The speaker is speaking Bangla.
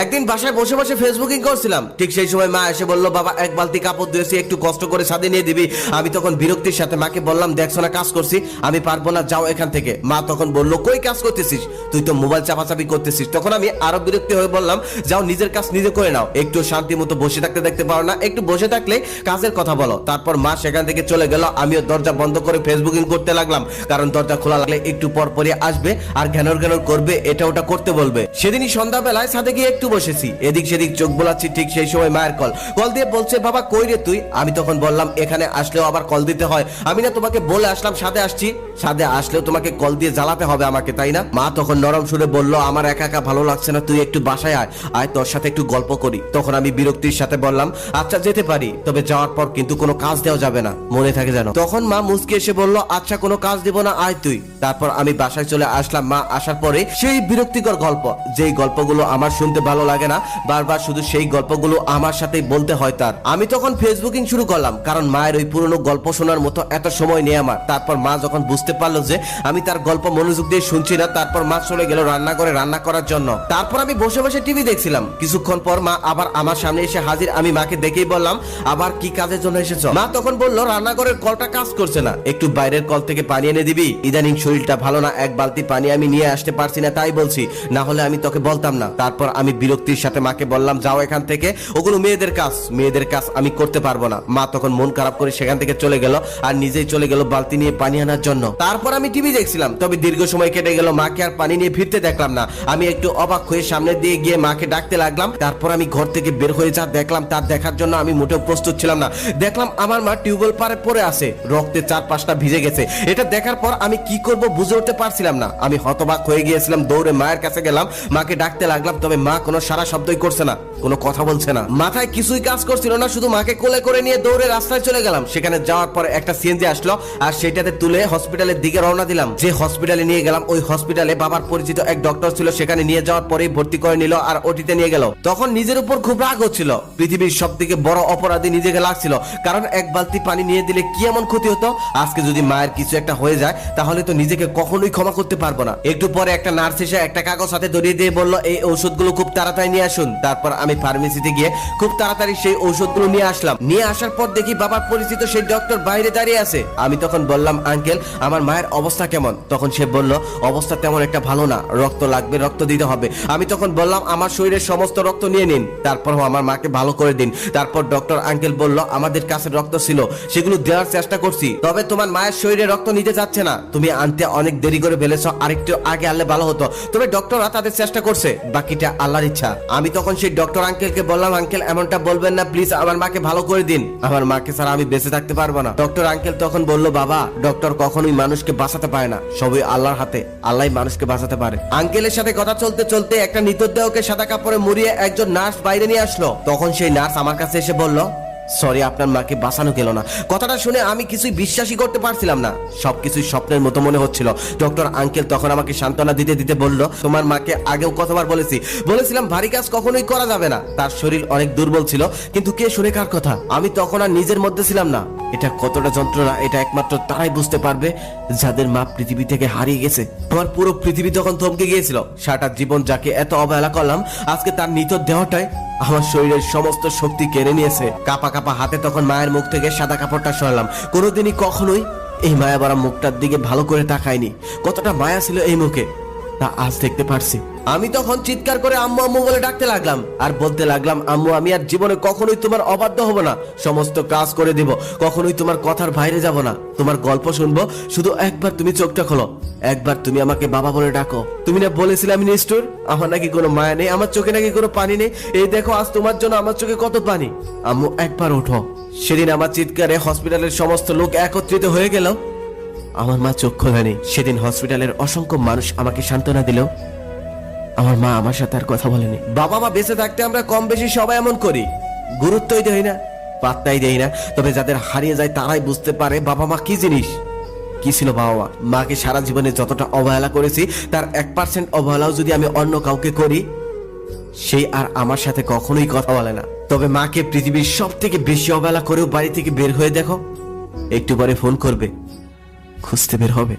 একদিন বাসায় বসে বসে ফেসবুকিং করছিলাম, ঠিক সেই সময় মা এসে বলল, বাবা এক বালতি কাপড় ধুয়েছি, একটু কষ্ট করে ছাদে নিয়ে দিবি। আমি তখন বিরক্তির সাথে মাকে বললাম, দেখছো না কাজ করছি, আমি পারবো না, যাও এখান থেকে। মা তখন বলল, কই কাজ করতেছিস, তুই তো মোবাইল চাপাচাপি করতেছিস। তখন আমি আরো বিরক্তি হয়ে বললাম, যাও নিজের কাজ নিজে করে নাও, একটু শান্তি মতো বসে থাকতে দেখতে পারো না, একটু বসে থাকলে কাজের কথা বলো। তারপর মা সেখান থেকে চলে গেল, আমিও দরজা বন্ধ করে ফেসবুকিং করতে লাগলাম, কারণ দরজা খোলা লাগলে একটু পর পরই আসবে আর ঘ্যানর ঘ্যানর করবে, এটা ওটা করতে বলবে। সেদিনই সন্ধ্যাবেলায় ছাদে গিয়ে একটু বসেছি, এদিক সেদিক চোখ বোলাচ্ছি, ঠিক সেই সময় মায়ের কল দিয়ে বলছে, বাবা কই রে তুই। আমি তখন বললাম, এখানে আসলেও আবার কল দিতে হয়, আমি না তোমাকে বলে আসলাম সাথে আসছি, সাথে আসলেও তোমাকে কল দিয়ে জ্বালাতে হবে আমাকে, তাই না? মা তখন নরম সুরে বলল, আমার একা একা ভালো লাগছে না, তুই একটু বাসায় আয়, আয় তোর সাথে একটু গল্প করি। তখন আমি বিরক্তির সাথে বললাম, আচ্ছা যেতে পারি, তবে যাওয়ার পর কিন্তু কোনো কাজ দেওয়া যাবে না, মনে থাকে যেন। তখন মা মুচকি এসে বলল, আচ্ছা কোনো কাজ দেব না, আয় তুই। তারপর আমি বাসায় চলে আসলাম। মা আসার পরে সেই বিরক্তিকর গল্প, যেই গল্পগুলো আমার শুনতে ভালো লাগে না, বারবার শুধু সেই গল্পগুলো আমার সাথেই বলতে হয় তার। আমি তখন ফেসবুকিং শুরু করলাম, কারণ মায়ের ওই পুরনো গল্প শোনার মতো এত সময় নেই আমার। তারপর মা যখন বুঝতে পারলো যে আমি তার গল্প মনোযোগ দিয়ে শুনছি না, তারপর মা চলে গেল রান্না করে রান্না করার জন্য। তারপর আমি বসে বসে টিভি দেখছিলাম। কিছুক্ষণ পর মা আবার আমার সামনে এসে হাজির। আমি মাকে দেখেই বললাম, আবার কি কাজের জন্য এসেছো? মা তখন বলল, রান্নাঘরের কলটা কাজ করছে না, একটু বাইরের কল থেকে পানি এনে দিবি, ইদানিং শরীরটা ভালো না, এক বালতি পানি আমি নিয়ে আসতে পারছি না, তাই বলছি, না হলে আমি তোকে বলতাম না। তারপর আমি বিরক্তির সাথে মাকে বললাম, যাও এখান থেকে, ওগুলো মেয়েদের কাজ আমি করতে পারবো না। মা তখন মন খারাপ করে সেখান থেকে চলে গেল আর নিজেই চলে গেল বালতি নিয়ে পানি আনার জন্য। তারপর আমি টিভি দেখছিলাম, তবে দীর্ঘ সময় কেটে গেল, মাকে আর পানি নিয়ে ফিরতে দেখলাম না। আমি একটু অবাক হয়ে সামনে দিয়ে গিয়ে মাকে ডাকতে লাগলাম। তারপর আমি ঘর থেকে বের হয়ে যা দেখলাম, তার দেখার জন্য আমি মোটেও প্রস্তুত ছিলাম না। দেখলাম আমার মা টিউবওয়েল পারে পড়ে আছে, রক্তে 4-5টা ভিজে গেছে। এটা দেখার পর আমি কি করব বুঝে উঠতে পারছিলাম না। আমি হতবাক হয়ে গিয়েছিলাম, দৌড়ে মায়ের কাছে গেলাম, মাকে ডাকতে লাগলাম, তবে মা কোনো সারা শব্দই করছে না, কোনো কথা বলছে না, মাথায় কিছুই কাজ করছিল না। শুধু মাকে কোলে করে নিয়ে দৌড়ে রাস্তায় চলে গেলাম। সেখানে যাওয়ার পর একটা সিএনজি আসলো আর সেটাতে তুলে হসপিটালের দিকে রওনা দিলাম। যে হসপিটালে নিয়ে গেলাম, ওই হসপিটালে বাবার পরিচিত এক ডক্টর ছিল, সেখানে নিয়ে যাওয়ার পরেই ভর্তি করে নিল আর ওটিতে নিয়ে গেল। তখন নিজের উপর খুব রাগ হচ্ছিল, পৃথিবীর সবথেকে বড় অপরাধী নিজেকে লাগছিল, কারণ এক বালতি পানি নিয়ে দিলে কি এমন ক্ষতি হতো? আজকে যদি মায়ের কিছু একটা হয়ে যায়, তাহলে তো নিজেকে কখনোই ক্ষমা করতে পারবো না। একটু পরে একটা নার্স এসে একটা কাগজ হাতে ধরিয়ে দিয়ে বলল, এই ঔষধগুলো খুব তাড়াতাড়ি নিয়ে আসুন। তারপর আমি ফার্মেসিতে গিয়ে খুব তাড়াতাড়ি সেই ঔষধগুলো নিয়ে আসলাম। নিয়ে আসার পর দেখি বাবার পরিচিত সেই ডক্টর বাইরে দাঁড়িয়ে আছে। আমি তখন বললাম, আঙ্কেল আমার মায়ের অবস্থা কেমন? তখন সে বলল, অবস্থা তেমন একটা ভালো না, রক্ত লাগবে, রক্ত দিতে হবে। আমি তখন বললাম, আমার শরীরের সমস্ত রক্ত নিয়ে নিন, তারপর আমার মাকে ভালো করে দিন। তারপর ডক্টর আঙ্কেল বলল, আমাদের কাছে রক্ত ছিল, সেগুলো দেওয়ার চেষ্টা করছি, তবে তোমার মায়ের শরীরে রক্ত নিতে যাচ্ছে না, তুমি আনতে অনেক দেরি করে ফেলেছ, আরেকটু আগে আনলে ভালো হতো। তবে ডক্টররা তাদের চেষ্টা করছে, বাকিটা আল্লাহর ইচ্ছা। আমি তখন সেই ডক্টর আঙ্কেলকে বললাম, আঙ্কেল এমনটা বলবেন না, প্লিজ আমার মাকে ভালো করে দিন, আমার মাকে ছাড়া আমি বেঁচে থাকতে পারবো না। ডক্টর আঙ্কেল তখন বলল, বাবা ডক্টর কখনোই মানুষকে বাঁচাতে পারে না, সবই আল্লাহর হাতে, আল্লাহ মানুষকে বাঁচাতে পারে। আঙ্কেলের সাথে কথা চলতে চলতে একটা মৃতদেহকে সাদা কাপড়ে মুড়িয়ে একজন নার্স বাইরে নিয়ে আসলো। তখন সেই নার্স আমার কাছে এসে বলল, সরি আপনার মাকে বাঁচানো গেল না। কথাটা শুনে আমি কিছুই বিশ্বাসই করতে পারছিলাম না, সবকিছুই স্বপ্নের মতো মনে হচ্ছিল। ডক্টর আঙ্কেল তখন আমাকে সান্ত্বনা দিতে দিতে বলল, তোমার মাকে আগেও কতবার বলেছিলাম ভারী কাজ কখনোই করা যাবে না, তার শরীর অনেক দুর্বল ছিল, কিন্তু কে শুনে কার কথা? আমি তখন আর নিজের মধ্যে ছিলাম না। এটা কতটা যন্ত্রণা, এটা একমাত্র তারাই বুঝতে পারবে যাদের মা পৃথিবী থেকে হারিয়ে গেছে। আমার পুরো পৃথিবী তখন থমকে গিয়েছিল। সারাটা জীবন যাকে এত অবহেলা করলাম, আজকে তার নিথর দেহটাই আমার শরীরের সমস্ত শক্তি কেড়ে নিয়েছে। কাপা কাপা হাতে তখন মায়ের মুখ থেকে সাদা কাপড়টা সরালাম। কোনোদিনই কখনোই এই মায়া ভরা মুখটার দিকে ভালো করে তাকাইনি। কতটা মায়া ছিল এই মুখে, তা আজ দেখতে পারছি। আমি তখন চিৎকার করে আম্মু আম্মু বলে ডাকতে লাগলাম আর বলতে লাগলাম, আম্মু আমি আর জীবনে কখনোই তোমার অবাধ্য হব না, সমস্ত কাজ করে দিব, কখনোই তোমার কথার বাইরে যাব না, তোমার গল্প শুনবো, শুধু একবার তুমি চোখটা খোলো, একবার তুমি আমাকে বাবা বলে ডাকো। তুমি না বলেছিলে আমি নিষ্ঠুর, আমার নাকি কোনো মায়া নেই, আমার চোখে নাকি কোনো পানি নেই, এই দেখো আজ তোমার জন্য আমার চোখে কত পানি। আম্মু একবার ওঠো। সেদিন আমার চিৎকারে হসপিটালের সমস্ত লোক একত্রিত হয়ে গেল, আমার মা চোখ খোলেনি। সেদিন হসপিটালের অসংখ্য মানুষ আমাকে সান্ত্বনা দিল, আমার মা আমার সাথে আর কথা বলেনি। বাবা মা বেঁচে থাকতে আমরা কম বেশি সবাই এমন করি, গুরুত্বই দেই না, পাত্তাই দেই না। তবে যাদের হারিয়ে যায় তারাই বুঝতে পারে বাবা মা কি জিনিস, কি ছিল বাবা মা। মাকে সারা জীবনে যতটা অবহেলা করেছি, তার 1% অবহেলাও যদি আমি অন্য কাউকে করি, সেই আর আমার সাথে কখনোই কথা বলে না। তবে মাকে পৃথিবীর সব থেকে বেশি অবহেলা করেও বাড়ি থেকে বের হয়ে দেখো, একটু পরে ফোন করবে, খুঁজতে বের হবে।